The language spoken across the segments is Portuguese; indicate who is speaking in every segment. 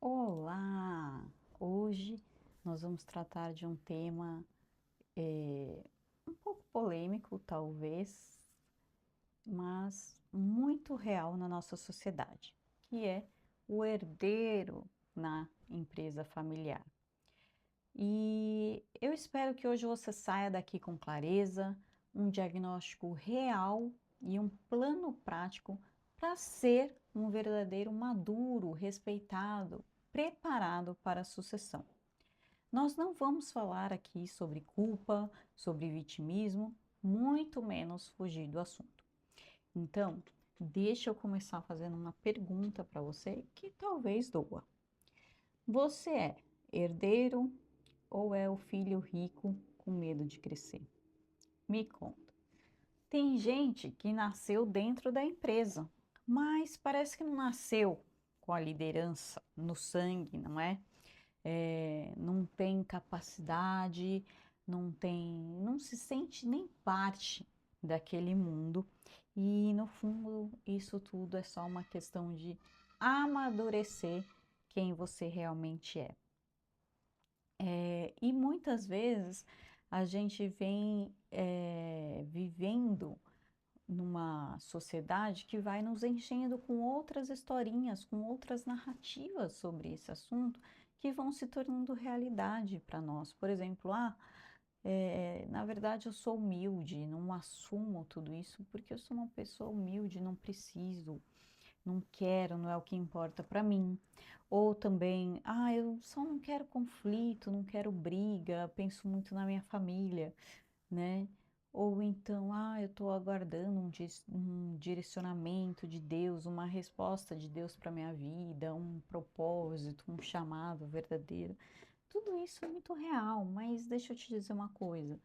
Speaker 1: Olá! Hoje nós vamos tratar de um tema um pouco polêmico, talvez, mas muito real na nossa sociedade, que é o herdeiro na empresa familiar. E eu espero que hoje você saia daqui com clareza, um diagnóstico real e um plano prático para ser um verdadeiro maduro, respeitado, preparado para a sucessão. Nós não vamos falar aqui sobre culpa, sobre vitimismo, muito menos fugir do assunto. Então, deixa eu começar fazendo uma pergunta para você que talvez doa. Você é herdeiro ou é o filho rico com medo de crescer? Me conta. Tem gente que nasceu dentro da empresa, mas parece que não nasceu com a liderança no sangue, não é? Não tem capacidade, não se sente nem parte daquele mundo. E no fundo, isso tudo é só uma questão de amadurecer quem você realmente é. E muitas vezes a gente vem vivendo numa sociedade que vai nos enchendo com outras historinhas, com outras narrativas sobre esse assunto que vão se tornando realidade para nós. Por exemplo, na verdade eu sou humilde, não assumo tudo isso porque eu sou uma pessoa humilde, não preciso, não quero, não é o que importa para mim. Ou também, eu só não quero conflito, não quero briga, penso muito na minha família, né? Ou então, eu estou aguardando um direcionamento de Deus, uma resposta de Deus para minha vida, um propósito, um chamado verdadeiro. Tudo isso é muito real, mas deixa eu te dizer uma coisa: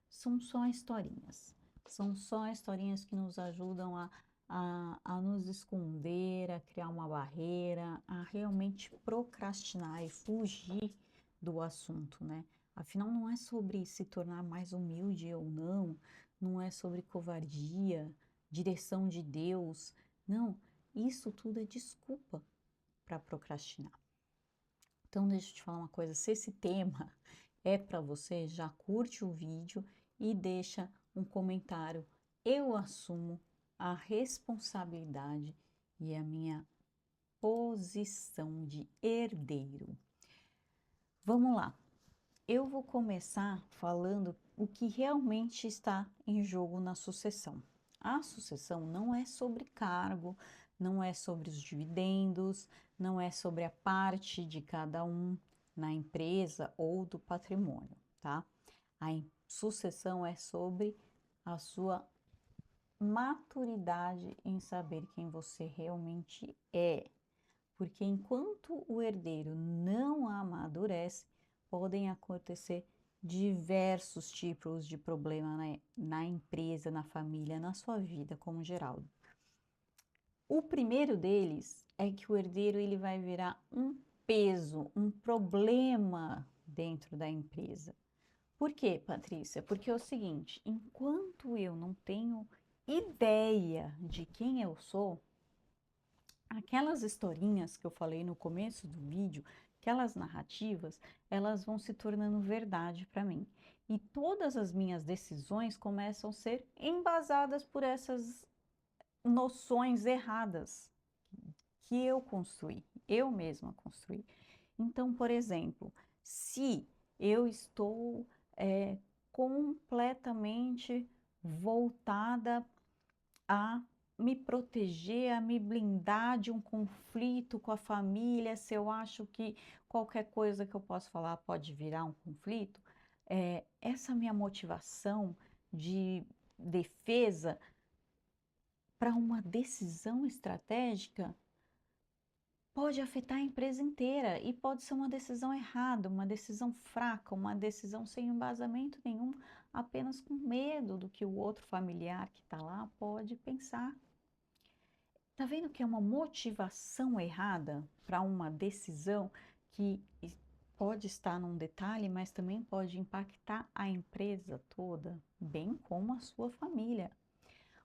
Speaker 1: são só historinhas. São só historinhas que nos ajudam a nos esconder, a criar uma barreira, a realmente procrastinar e fugir do assunto, né? Afinal, não é sobre se tornar mais humilde ou não, não é sobre covardia, direção de Deus. Não, isso tudo é desculpa para procrastinar. Então, deixa eu te falar uma coisa: se esse tema é para você, já curte o vídeo e deixa um comentário. Eu assumo a responsabilidade e a minha posição de herdeiro. Vamos lá. Eu vou começar falando o que realmente está em jogo na sucessão. A sucessão não é sobre cargo, não é sobre os dividendos, não é sobre a parte de cada um na empresa ou do patrimônio, tá? Sucessão é sobre a sua maturidade em saber quem você realmente é. Porque enquanto o herdeiro não amadurece, podem acontecer diversos tipos de problema na empresa, na família, na sua vida como geral. O primeiro deles é que o herdeiro ele vai virar um peso, um problema dentro da empresa. Por quê, Patrícia? Porque é o seguinte: enquanto eu não tenho ideia de quem eu sou, aquelas historinhas que eu falei no começo do vídeo, aquelas narrativas, elas vão se tornando verdade para mim. E todas as minhas decisões começam a ser embasadas por essas noções erradas que eu construí, eu mesma construí. Então, por exemplo, se eu estou completamente voltada a me proteger, a me blindar de um conflito com a família, se eu acho que qualquer coisa que eu posso falar pode virar um conflito, essa minha motivação de defesa para uma decisão estratégica pode afetar a empresa inteira e pode ser uma decisão errada, uma decisão fraca, uma decisão sem embasamento nenhum, apenas com medo do que o outro familiar que está lá pode pensar. Tá vendo que é uma motivação errada para uma decisão que pode estar num detalhe, mas também pode impactar a empresa toda, bem como a sua família.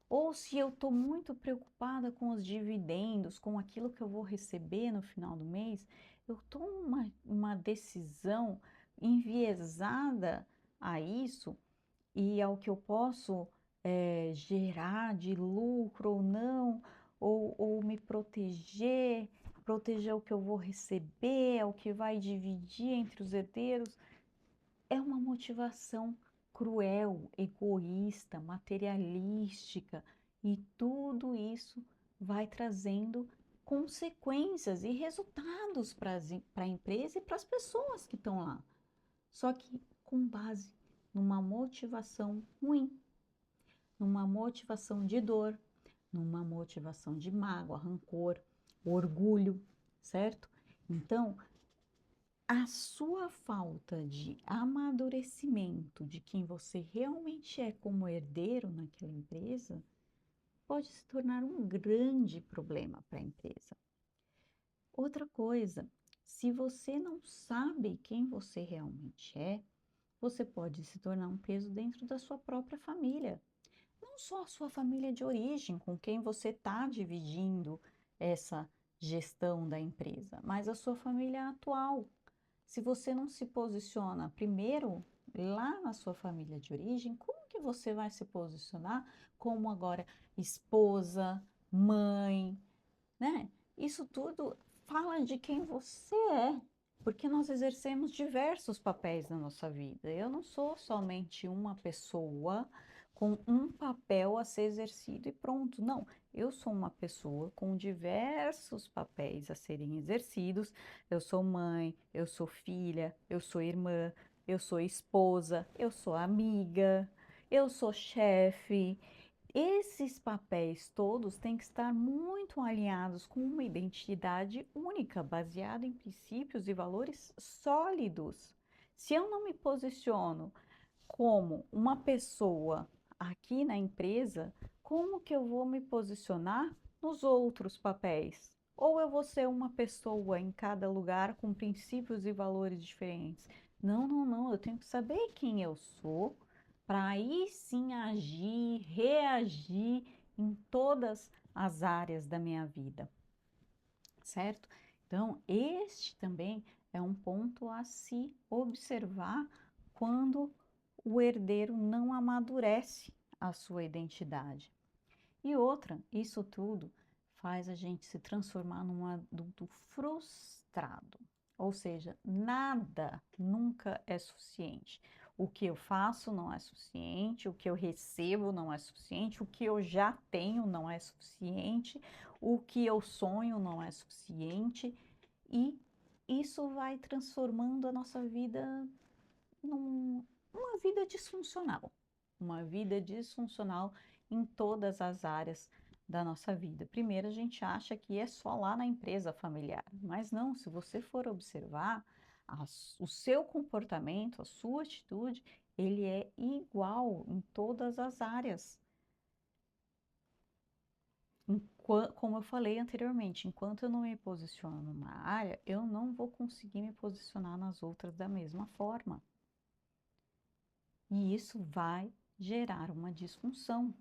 Speaker 1: Ou se eu estou muito preocupada com os dividendos, com aquilo que eu vou receber no final do mês, eu tomo uma decisão enviesada a isso e ao que eu posso gerar de lucro ou não, ou me proteger, proteger o que eu vou receber, o que vai dividir entre os herdeiros. É uma motivação cruel, egoísta, materialística, e tudo isso vai trazendo consequências e resultados para a empresa e para as pessoas que estão lá. Só que com base numa motivação ruim, numa motivação de dor, numa motivação de mágoa, rancor, orgulho, certo? Então, a sua falta de amadurecimento de quem você realmente é como herdeiro naquela empresa pode se tornar um grande problema para a empresa. Outra coisa, se você não sabe quem você realmente é, você pode se tornar um peso dentro da sua própria família. Não só a sua família de origem, com quem você está dividindo essa gestão da empresa, mas a sua família atual. Se você não se posiciona primeiro lá na sua família de origem, como que você vai se posicionar como agora esposa, mãe, né? Isso tudo fala de quem você é, porque nós exercemos diversos papéis na nossa vida. Eu não sou somente uma pessoa com um papel a ser exercido e pronto. Não, eu sou uma pessoa com diversos papéis a serem exercidos. Eu sou mãe, eu sou filha, eu sou irmã, eu sou esposa, eu sou amiga, eu sou chefe. Esses papéis todos têm que estar muito alinhados com uma identidade única, baseada em princípios e valores sólidos. Se eu não me posiciono como uma pessoa aqui na empresa, como que eu vou me posicionar nos outros papéis? Ou eu vou ser uma pessoa em cada lugar com princípios e valores diferentes? Não, não, não, eu tenho que saber quem eu sou para aí sim agir, reagir em todas as áreas da minha vida, certo? Então, este também é um ponto a se observar quando o herdeiro não amadurece a sua identidade. E outra, isso tudo faz a gente se transformar num adulto frustrado. Ou seja, nada nunca é suficiente. O que eu faço não é suficiente, o que eu recebo não é suficiente, o que eu já tenho não é suficiente, o que eu sonho não é suficiente, e isso vai transformando a nossa vida numa vida disfuncional. Uma vida disfuncional em todas as áreas da nossa vida. Primeiro, a gente acha que é só lá na empresa familiar, mas não, se você for observar, o seu comportamento, a sua atitude, ele é igual em todas as áreas. Como eu falei anteriormente, enquanto eu não me posiciono numa área, eu não vou conseguir me posicionar nas outras da mesma forma. E isso vai gerar uma disfunção.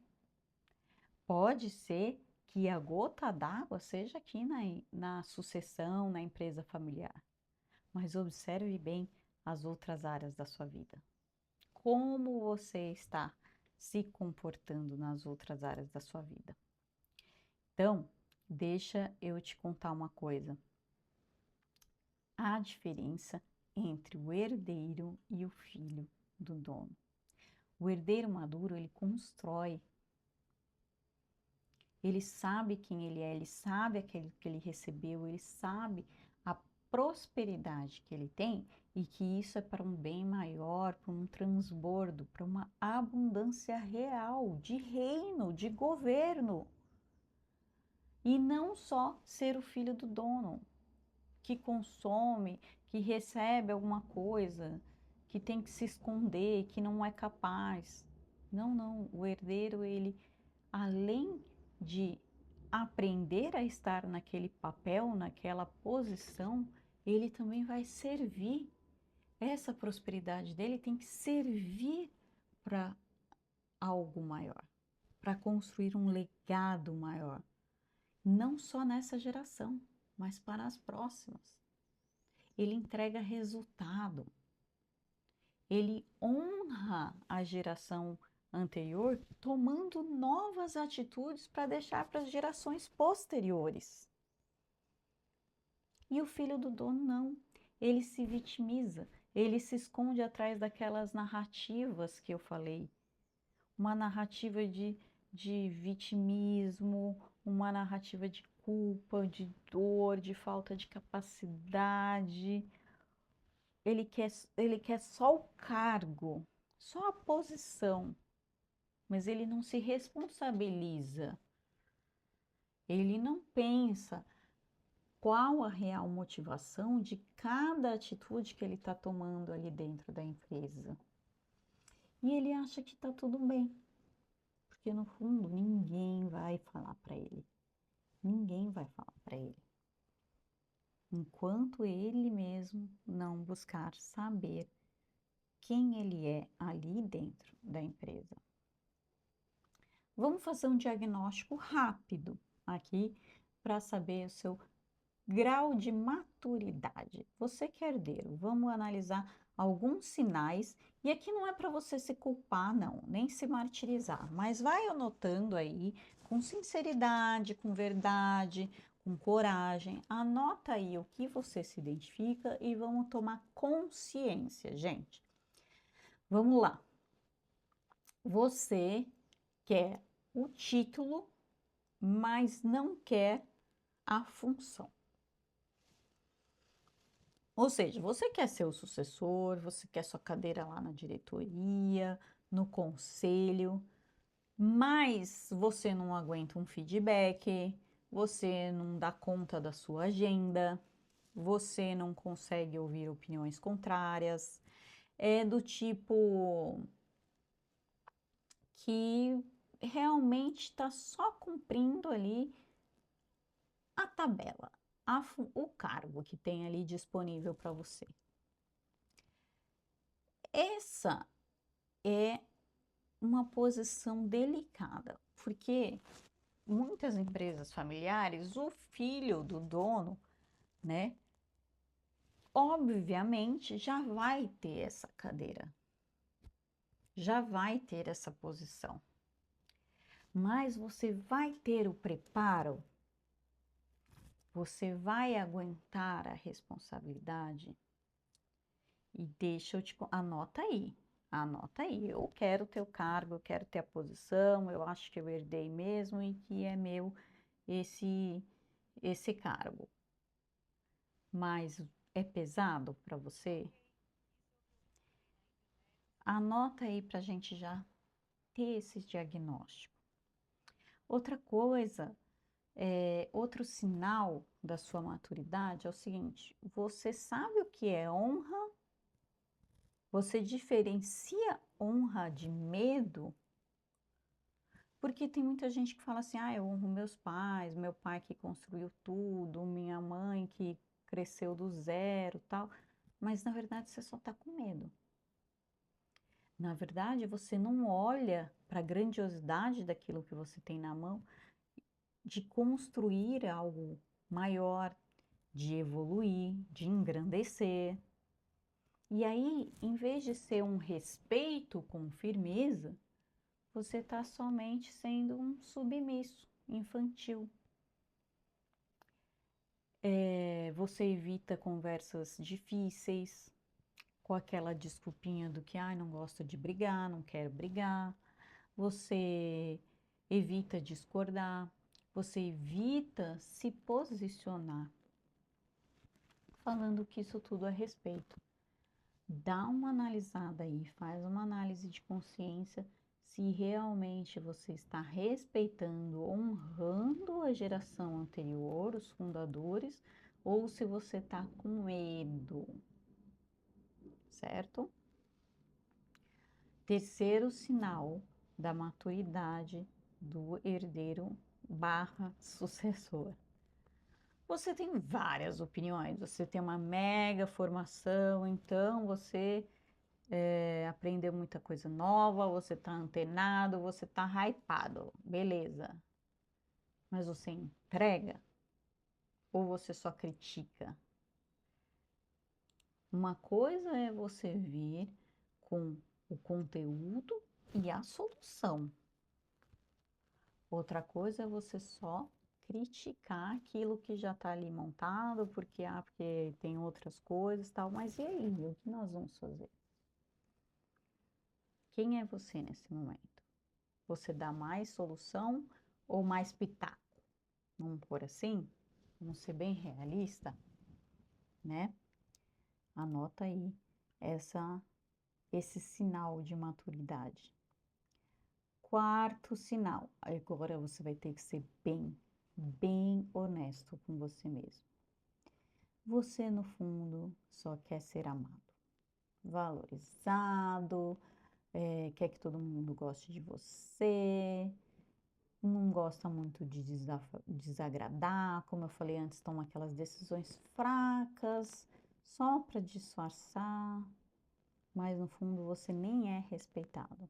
Speaker 1: Pode ser que a gota d'água seja aqui na sucessão, na empresa familiar, mas observe bem as outras áreas da sua vida. Como você está se comportando nas outras áreas da sua vida? Então, deixa eu te contar uma coisa. Há diferença entre o herdeiro e o filho do dono. O herdeiro maduro, ele constrói. Ele sabe quem ele é, ele sabe aquilo que ele recebeu, ele sabe a prosperidade que ele tem e que isso é para um bem maior, para um transbordo, para uma abundância real, de reino, de governo. E não só ser o filho do dono, que consome, que recebe alguma coisa, que tem que se esconder, que não é capaz. Não, não. O herdeiro, ele, além de aprender a estar naquele papel, naquela posição, ele também vai servir. Essa prosperidade dele tem que servir para algo maior, para construir um legado maior, não só nessa geração, mas para as próximas. Ele entrega resultado, ele honra a geração anterior, tomando novas atitudes para deixar para as gerações posteriores. E o filho do dono não, ele se vitimiza, ele se esconde atrás daquelas narrativas que eu falei. Uma narrativa de vitimismo, uma narrativa de culpa, de dor, de falta de capacidade. Ele quer só o cargo, só a posição, mas ele não se responsabiliza. Ele não pensa qual a real motivação de cada atitude que ele está tomando ali dentro da empresa. E ele acha que está tudo bem, porque no fundo ninguém vai falar para ele. Ninguém vai falar para ele. Enquanto ele mesmo não buscar saber quem ele é ali dentro da empresa. Vamos fazer um diagnóstico rápido aqui para saber o seu grau de maturidade. Você que é herdeiro, vamos analisar alguns sinais. E aqui não é para você se culpar, não, nem se martirizar, mas vai anotando aí com sinceridade, com verdade, com coragem. Anota aí o que você se identifica e vamos tomar consciência, gente. Vamos lá. Você quer o título, mas não quer a função. Ou seja, você quer ser o sucessor, você quer sua cadeira lá na diretoria, no conselho, mas você não aguenta um feedback, você não dá conta da sua agenda, você não consegue ouvir opiniões contrárias, é do tipo que realmente está só cumprindo ali a tabela, o cargo que tem ali disponível para você. Essa é uma posição delicada, porque muitas empresas familiares, o filho do dono, né, obviamente já vai ter essa cadeira, já vai ter essa posição. Mas você vai ter o preparo? Você vai aguentar a responsabilidade? E deixa eu te... Anota aí. Eu quero ter o cargo, eu quero ter a posição, eu acho que eu herdei mesmo e que é meu esse cargo. Mas é pesado para você? Anota aí para a gente já ter esse diagnóstico. Outra coisa, outro sinal da sua maturidade é o seguinte: você sabe o que é honra? Você diferencia honra de medo? Porque tem muita gente que fala assim, eu honro meus pais, meu pai que construiu tudo, minha mãe que cresceu do zero, tal. Mas na verdade você só está com medo. Na verdade, você não olha para a grandiosidade daquilo que você tem na mão, de construir algo maior, de evoluir, de engrandecer. E aí, em vez de ser um respeito com firmeza, você está somente sendo um submisso, infantil. Você evita conversas difíceis, com aquela desculpinha do que, não gosto de brigar, não quero brigar. Você evita discordar, você evita se posicionar, falando que isso tudo é respeito. Dá uma analisada aí, faz uma análise de consciência se realmente você está respeitando, honrando a geração anterior, os fundadores, ou se você está com medo, certo? Terceiro sinal da maturidade do herdeiro barra sucessor. Você tem várias opiniões, você tem uma mega formação, então você aprendeu muita coisa nova, você tá antenado, você tá hypado, beleza. Mas você entrega ou você só critica? Uma coisa é você vir com o conteúdo e a solução. Outra coisa é você só criticar aquilo que já está ali montado, porque tem outras coisas e tal. Mas e aí, o que nós vamos fazer? Quem é você nesse momento? Você dá mais solução ou mais pitaco? Vamos por assim? Vamos ser bem realista, né? Anota aí esse sinal de maturidade. Quarto sinal, agora você vai ter que ser bem honesto com você mesmo. Você, no fundo, só quer ser amado, valorizado, quer que todo mundo goste de você, não gosta muito de desagradar, como eu falei antes, tomam aquelas decisões fracas, só para disfarçar, mas no fundo você nem é respeitado.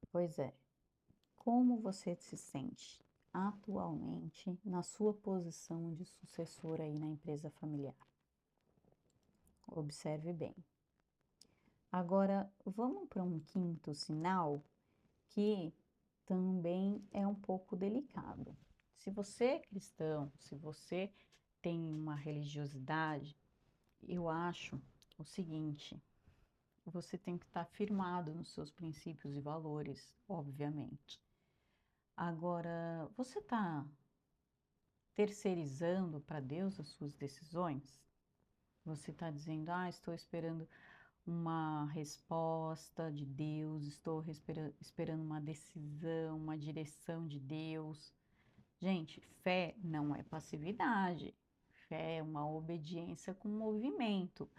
Speaker 1: Pois é, como você se sente atualmente na sua posição de sucessor aí na empresa familiar? Observe bem. Agora, vamos para um quinto sinal que também é um pouco delicado. Se você é cristão, se você tem uma religiosidade, eu acho o seguinte: você tem que estar firmado nos seus princípios e valores, obviamente. Agora, você está terceirizando para Deus as suas decisões? Você está dizendo, estou esperando uma resposta de Deus, estou esperando uma decisão, uma direção de Deus. Gente, fé não é passividade. Fé é uma obediência com movimento.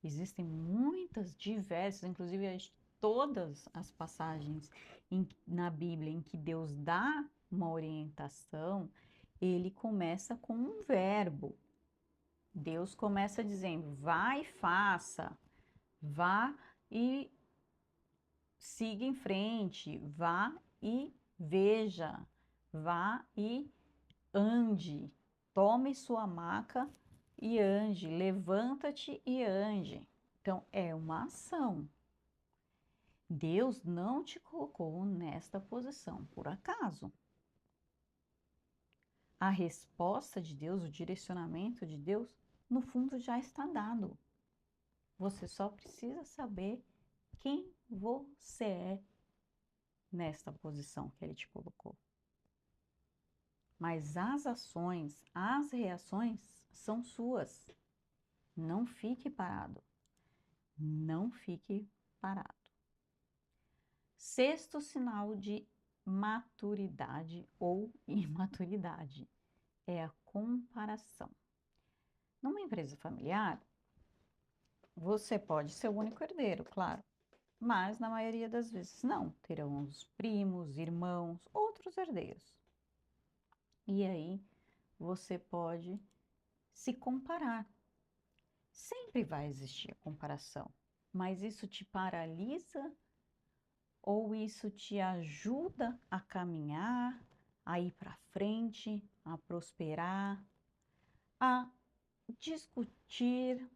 Speaker 1: Existem muitas, diversas, inclusive todas as passagens na Bíblia em que Deus dá uma orientação, ele começa com um verbo. Deus começa dizendo, vá e faça, vá e siga em frente, vá e veja, vá e ande, tome sua maca e ande, levanta-te e ande. Então, é uma ação. Deus não te colocou nesta posição por acaso. A resposta de Deus, o direcionamento de Deus, no fundo já está dado. Você só precisa saber quem você é nesta posição que Ele te colocou. Mas as ações, as reações são suas. Não fique parado. Não fique parado. Sexto sinal de maturidade ou imaturidade é a comparação. Numa empresa familiar, você pode ser o único herdeiro, claro, mas na maioria das vezes não. Terão os primos, irmãos, outros herdeiros. E aí você pode se comparar. Sempre vai existir a comparação, mas isso te paralisa ou isso te ajuda a caminhar, a ir para frente, a prosperar, a discutir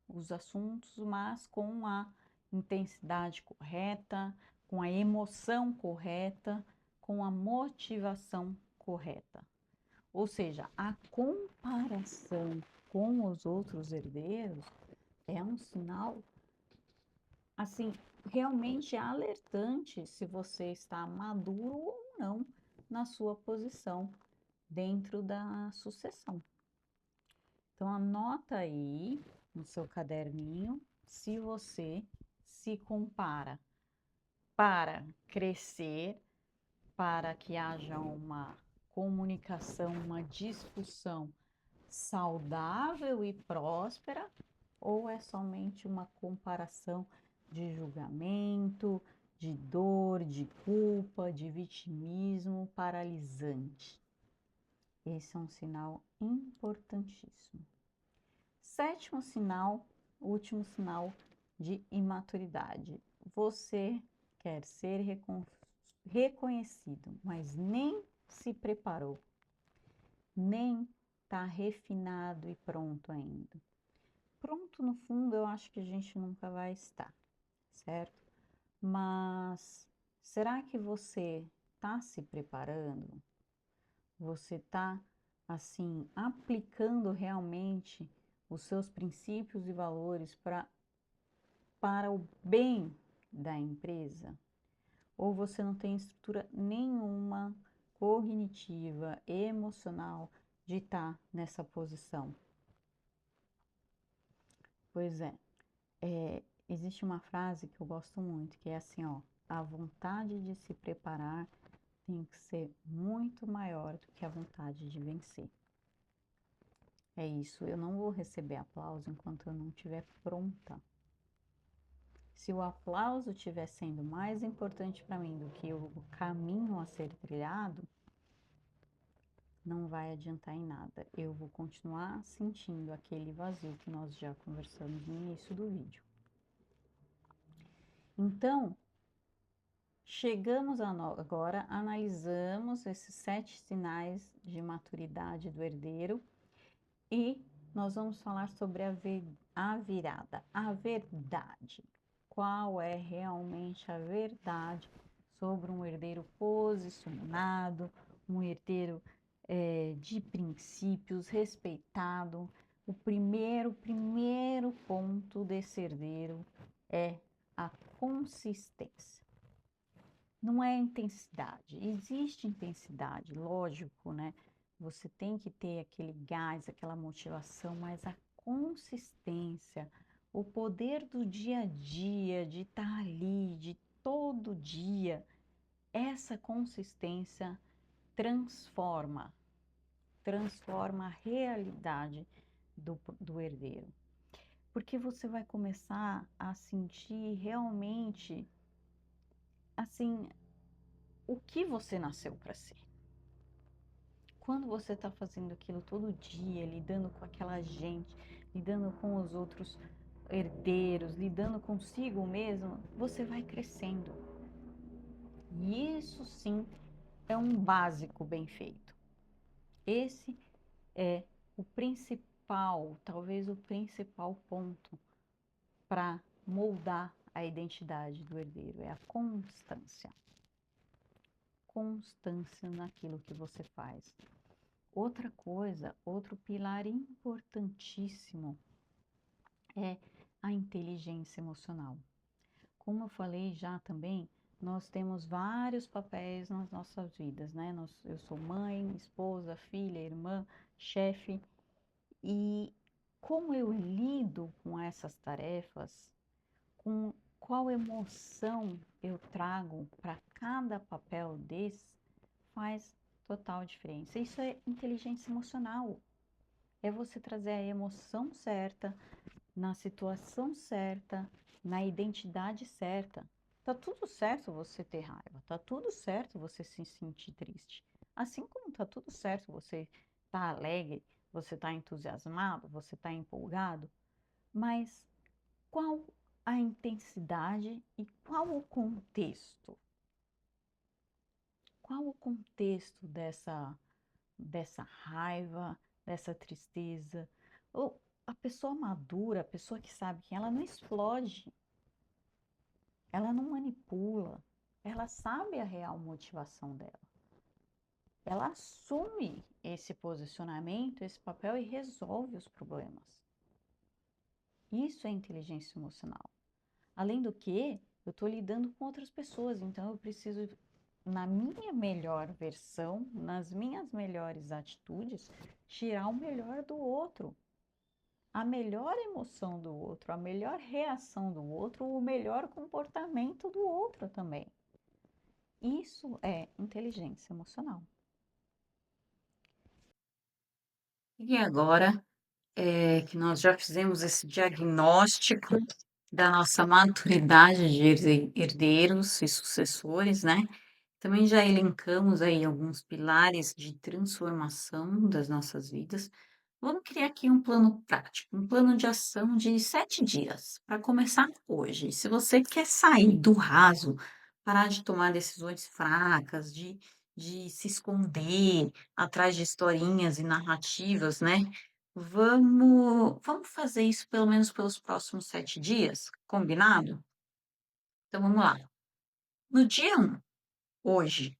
Speaker 1: os assuntos, mas com a intensidade correta, com a emoção correta, com a motivação correta. Ou seja, a comparação com os outros herdeiros é um sinal, assim, realmente alertante se você está maduro ou não na sua posição dentro da sucessão. Então, anota aí no seu caderninho se você se compara para crescer, para que haja uma comunicação, uma discussão saudável e próspera, ou é somente uma comparação de julgamento, de dor, de culpa, de vitimismo paralisante? Esse é um sinal importantíssimo. Sétimo sinal, último sinal de imaturidade. Você quer ser reconhecido, mas nem se preparou, nem está refinado e pronto ainda. Pronto, no fundo, eu acho que a gente nunca vai estar, certo? Mas será que você está se preparando? Você está, assim, aplicando realmente os seus princípios e valores para o bem da empresa? Ou você não tem estrutura nenhuma cognitiva, emocional de estar nessa posição? Pois existe uma frase que eu gosto muito, que é assim, ó, a vontade de se preparar tem que ser muito maior do que a vontade de vencer. É isso, eu não vou receber aplauso enquanto eu não estiver pronta. Se o aplauso estiver sendo mais importante para mim do que o caminho a ser trilhado, não vai adiantar em nada. Eu vou continuar sentindo aquele vazio que nós já conversamos no início do vídeo. Então, chegamos agora, analisamos esses 7 sinais de maturidade do herdeiro e nós vamos falar sobre a virada, a verdade. Qual é realmente a verdade sobre um herdeiro posicionado, um herdeiro de princípios, respeitado? O primeiro ponto desse herdeiro é a consistência. Não é intensidade, existe intensidade, lógico, né? Você tem que ter aquele gás, aquela motivação, mas a consistência, o poder do dia a dia, de estar ali, de todo dia, essa consistência transforma a realidade do herdeiro. Porque você vai começar a sentir realmente, assim, o que você nasceu para ser. Quando você está fazendo aquilo todo dia, lidando com aquela gente, lidando com os outros herdeiros, lidando consigo mesmo, você vai crescendo. E isso sim é um básico bem feito. Esse é o principal, talvez o principal ponto para moldar a identidade do herdeiro, é a constância. Constância naquilo que você faz. Outra coisa, outro pilar importantíssimo é a inteligência emocional. Como eu falei já também, nós temos vários papéis nas nossas vidas, né? Eu sou mãe, esposa, filha, irmã, chefe, e como eu lido com essas tarefas, com qual emoção eu trago para cada papel desse, faz total diferença. Isso é inteligência emocional. É você trazer a emoção certa, na situação certa, na identidade certa. Tá tudo certo você ter raiva, tá tudo certo você se sentir triste. Assim como tá tudo certo você tá alegre, você tá entusiasmado, você tá empolgado, mas qual a intensidade e qual o contexto? Qual o contexto dessa raiva, dessa tristeza? Ou a pessoa madura, a pessoa que sabe que ela não explode, ela não manipula, ela sabe a real motivação dela. Ela assume esse posicionamento, esse papel e resolve os problemas. Isso é inteligência emocional. Além do que, eu estou lidando com outras pessoas, então eu preciso, na minha melhor versão, nas minhas melhores atitudes, tirar o melhor do outro. A melhor emoção do outro, a melhor reação do outro, o melhor comportamento do outro também. Isso é inteligência emocional. E agora que nós já fizemos esse diagnóstico da nossa maturidade de herdeiros e sucessores, né? Também já elencamos aí alguns pilares de transformação das nossas vidas. Vamos criar aqui um plano prático, um plano de ação de 7 dias, para começar hoje. Se você quer sair do raso, parar de tomar decisões fracas, de se esconder atrás de historinhas e narrativas, né? Vamos fazer isso pelo menos pelos próximos 7 dias, combinado? Então vamos lá. No dia 1, hoje,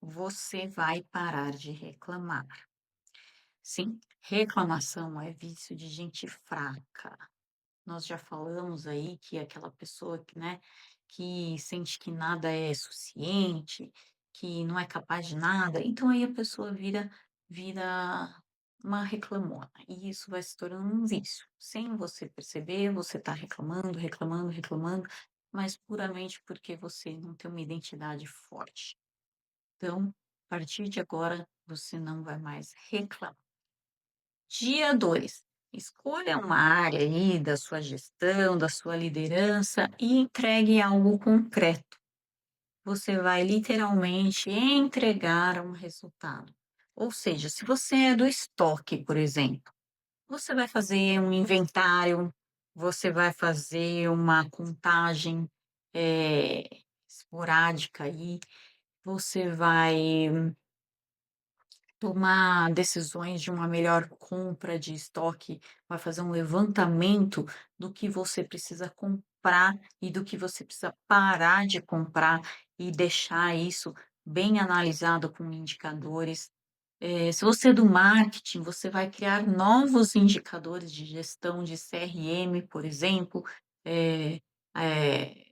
Speaker 1: você vai parar de reclamar. Sim, reclamação é vício de gente fraca. Nós já falamos aí que é aquela pessoa que, né, que sente que nada é suficiente, que não é capaz de nada, então aí a pessoa vira uma reclamona, e isso vai se tornando um vício. Sem você perceber, você está reclamando, reclamando, reclamando, mas puramente porque você não tem uma identidade forte. Então, a partir de agora, você não vai mais reclamar. Dia 2, escolha uma área aí da sua gestão, da sua liderança e entregue algo concreto. Você vai literalmente entregar um resultado. Ou seja, se você é do estoque, por exemplo, você vai fazer um inventário, você vai fazer uma contagem esporádica aí, você vai tomar decisões de uma melhor compra de estoque, vai fazer um levantamento do que você precisa comprar e do que você precisa parar de comprar e deixar isso bem analisado com indicadores. Se você é do marketing, você vai criar novos indicadores de gestão de CRM, por exemplo, eh, eh,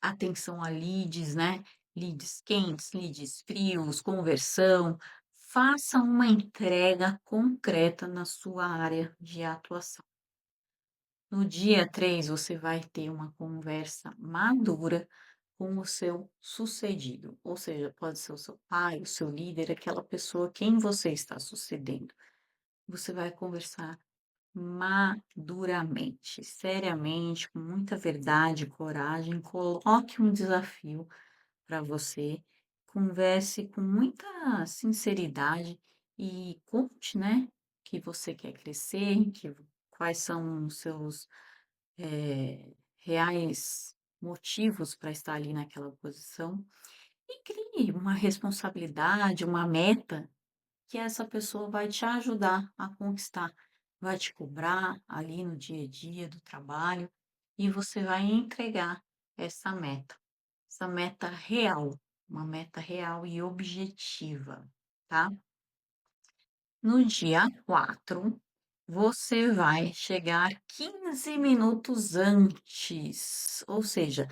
Speaker 1: atenção a leads, né? Leads quentes, leads frios, conversão. Faça uma entrega concreta na sua área de atuação. No dia 3, você vai ter uma conversa madura com o seu sucedido, ou seja, pode ser o seu pai, o seu líder, aquela pessoa quem você está sucedendo. Você vai conversar maduramente, seriamente, com muita verdade, coragem, coloque um desafio para você, converse com muita sinceridade e conte, né, que você quer crescer, quais são os seus reais motivos para estar ali naquela posição e crie uma responsabilidade, uma meta que essa pessoa vai te ajudar a conquistar, vai te cobrar ali no dia a dia do trabalho e você vai entregar essa meta real, uma meta real e objetiva, tá? No dia 4, você vai chegar 15 minutos antes, ou seja,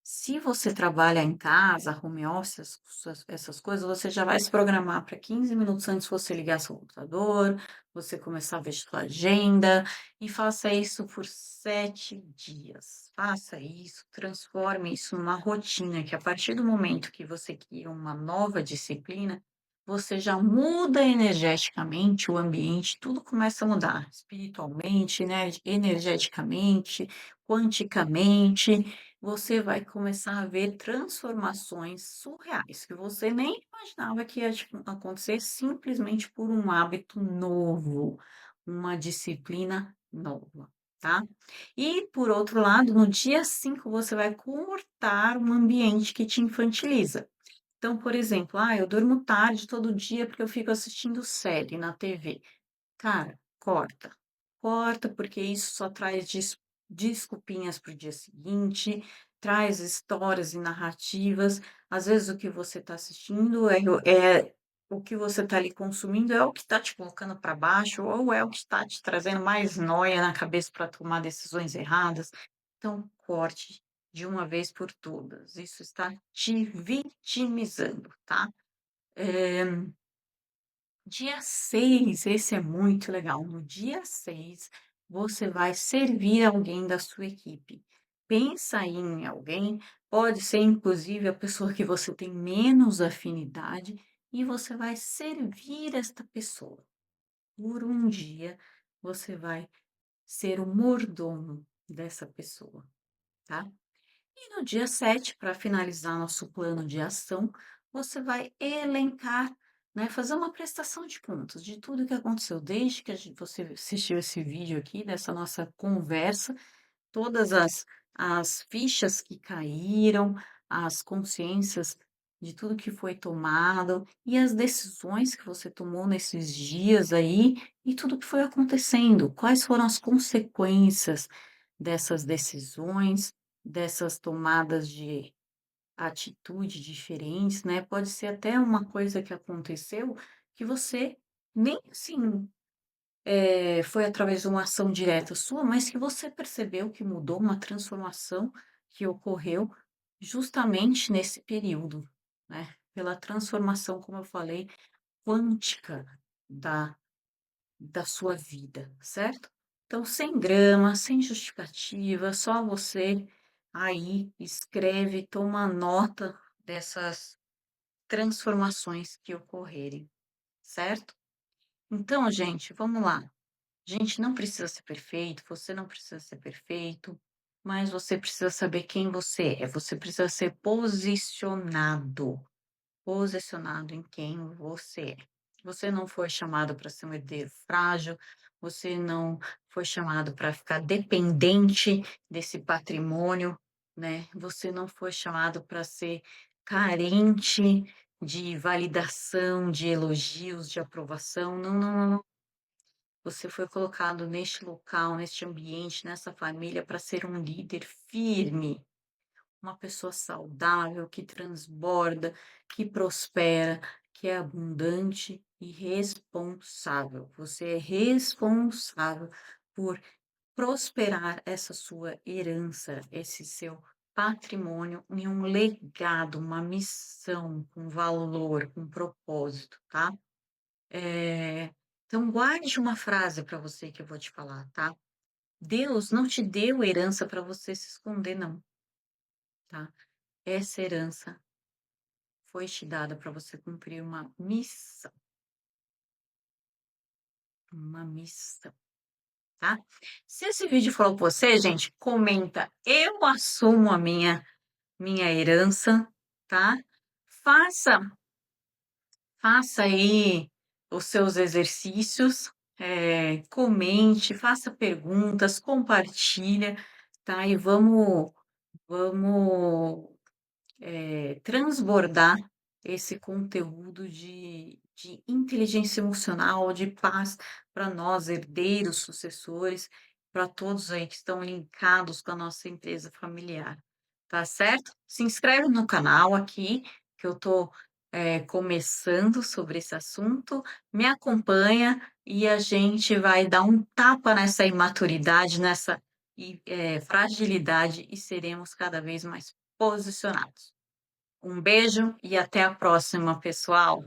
Speaker 1: se você trabalha em casa, home office, essas coisas, você já vai se programar para 15 minutos antes você ligar seu computador, você começar a ver sua agenda e faça isso por 7 dias. Faça isso, transforme isso numa rotina, que a partir do momento que você cria uma nova disciplina, você já muda energeticamente o ambiente, tudo começa a mudar, espiritualmente, né, energeticamente, quanticamente, você vai começar a ver transformações surreais que você nem imaginava que ia tipo, acontecer simplesmente por um hábito novo, uma disciplina nova, tá? E, por outro lado, no dia 5 você vai cortar um ambiente que te infantiliza. Então, por exemplo, eu durmo tarde todo dia porque eu fico assistindo série na TV. Cara, corta. Corta, porque isso só traz desculpinhas para o dia seguinte, traz histórias e narrativas. Às vezes o que você está assistindo é o que você está ali consumindo, é o que está te colocando para baixo, ou é o que está te trazendo mais noia na cabeça para tomar decisões erradas. Então, corte de uma vez por todas. Isso está te vitimizando, tá? Eh, Dia 6, esse é muito legal. No dia 6, você vai servir alguém da sua equipe. Pensa aí em alguém, pode ser inclusive a pessoa que você tem menos afinidade, e você vai servir esta pessoa. Por um dia, você vai ser o mordomo dessa pessoa, tá? E no dia 7, para finalizar nosso plano de ação, você vai elencar né, fazer uma prestação de contas de tudo que aconteceu desde que você assistiu esse vídeo aqui, dessa nossa conversa, todas as fichas que caíram, as consciências de tudo que foi tomado e as decisões que você tomou nesses dias aí e tudo que foi acontecendo. Quais foram as consequências dessas decisões, dessas tomadas de atitude diferentes, né? Pode ser até uma coisa que aconteceu que você nem assim foi através de uma ação direta sua, mas que você percebeu que mudou, uma transformação que ocorreu justamente nesse período, né? Pela transformação, como eu falei, quântica da, da sua vida, certo? Então, sem drama, sem justificativa, só você aí escreve, toma nota dessas transformações que ocorrerem, certo? Então, gente, vamos lá. A gente não precisa ser perfeito, você não precisa ser perfeito, mas você precisa saber quem você é. Você precisa ser posicionado em quem você é. Você não foi chamado para ser um herdeiro frágil, você não foi chamado para ficar dependente desse patrimônio, né? Você não foi chamado para ser carente de validação, de elogios, de aprovação. Não, não, não, não. Você foi colocado neste local, neste ambiente, nessa família, para ser um líder firme, uma pessoa saudável, que transborda, que prospera, que é abundante e responsável. Você é responsável por prosperar essa sua herança, esse seu patrimônio em um legado, uma missão, com valor, com propósito, tá? Então, guarde uma frase para você que eu vou te falar, tá? Deus não te deu herança para você se esconder, não, tá? Essa herança foi te dada para você cumprir uma missão, tá? Se esse vídeo falou com você, gente, comenta, eu assumo a minha herança, tá? Faça Faça aí os seus exercícios, comente, faça perguntas, compartilha, tá? E vamos transbordar esse conteúdo de inteligência emocional, de paz para nós, herdeiros, sucessores, para todos aí que estão linkados com a nossa empresa familiar, tá certo? Se inscreve no canal aqui, que eu estou começando sobre esse assunto, me acompanha e a gente vai dar um tapa nessa imaturidade, nessa fragilidade e seremos cada vez mais posicionados. Um beijo e até a próxima, pessoal.